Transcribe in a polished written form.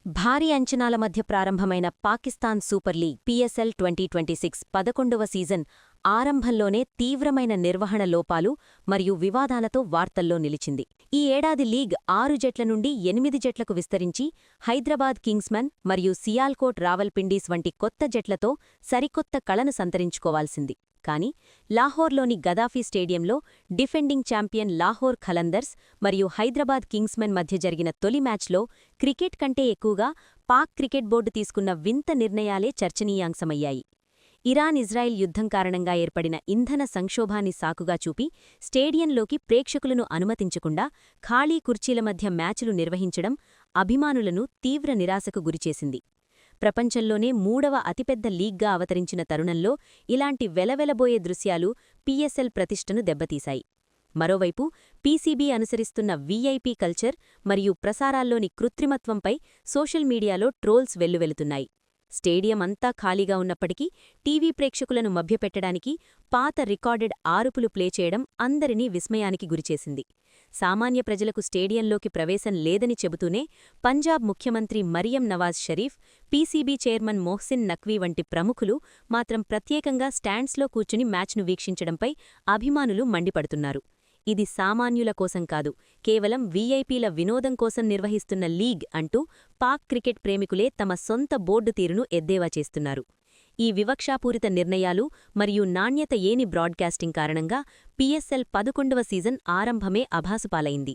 భారీ అంచనాల మధ్య ప్రారంభమైన పాకిస్తాన్ సూపర్ లీగ్ PSL 2026 11వ సీజన్ ఆరంభంలోనే తీవ్రమైన నిర్వహణ లోపాలు మరియు వివాదాలతో వార్తల్లో నిలిచింది. ఈ ఏడాది లీగ్ 6 జట్ల నుండి 8 జట్లకు విస్తరించి హైదరాబాద్ కింగ్స్మన్ మరియు సియాల్కోట్ రావల్పిండీస్ వంటి కొత్త జట్లతో సరికొత్త కళను సంతరించుకోవాల్సింది. కానీ లాహోర్లోని గదాఫీ స్టేడియంలో డిఫెండింగ్ ఛాంపియన్ లాహోర్ ఖలందర్స్ మరియు హైదరాబాద్ కింగ్స్మెన్ మధ్య జరిగిన తొలి మ్యాచ్లో క్రికెట్ కంటే ఎక్కువగా పాక్ క్రికెట్ బోర్డు తీసుకున్న వింత నిర్ణయాలే చర్చనీయాంశమయ్యాయి. ఇరాన్-ఇజ్రాయెల్ యుద్ధం కారణంగా ఏర్పడిన ఇంధన సంక్షోభాన్ని సాకుగా చూపి స్టేడియంలోకి ప్రేక్షకులను అనుమతించకుండా ఖాళీ కుర్చీల మధ్య మ్యాచులు నిర్వహించడం అభిమానులను తీవ్ర నిరాశకు గురిచేసింది. ప్రపంచంలోనే 3వ అతిపెద్ద లీగ్గా అవతరించిన తరుణంలో ఇలాంటి వెలవెలబోయే దృశ్యాలు PSL ప్రతిష్టను దెబ్బతీశాయి. మరోవైపు PCB అనుసరిస్తున్న VIP కల్చర్ మరియు ప్రసారాల్లోని కృత్రిమత్వంపై సోషల్ మీడియాలో ట్రోల్స్ వెల్లువెలుతున్నాయి. స్టేడియం అంతా ఖాళీగా ఉన్నప్పటికీ టీవీ ప్రేక్షకులను మభ్యపెట్టడానికి పాత రికార్డెడ్ ఆరుపులు ప్లే చేయడం అందరినీ విస్మయానికి గురిచేసింది. సామాన్య ప్రజలకు స్టేడియంలోకి ప్రవేశం లేదని చెబుతూనే పంజాబ్ ముఖ్యమంత్రి మరియం నవాజ్ షరీఫ్, PCB చైర్మన్ మొహ్సిన్ నఖ్వీ వంటి ప్రముఖులు మాత్రం ప్రత్యేకంగా స్టాండ్స్లో కూర్చుని మ్యాచ్ను వీక్షించడంపై అభిమానులు మండిపడుతున్నారు. ఇది సామాన్యుల కోసం కాదు, కేవలం VIPల వినోదం కోసం నిర్వహిస్తున్న లీగ్ అంటూ పాక్ క్రికెట్ ప్రేమికులే తమ సొంత బోర్డు తీరును ఎద్దేవా చేస్తున్నారు. ఈ వివక్షాపూరిత నిర్ణయాలు మరియు నాణ్యత ఏని బ్రాడ్కాస్టింగ్ కారణంగా PSL 11వ సీజన్ ఆరంభమే అభాసుపాలైంది.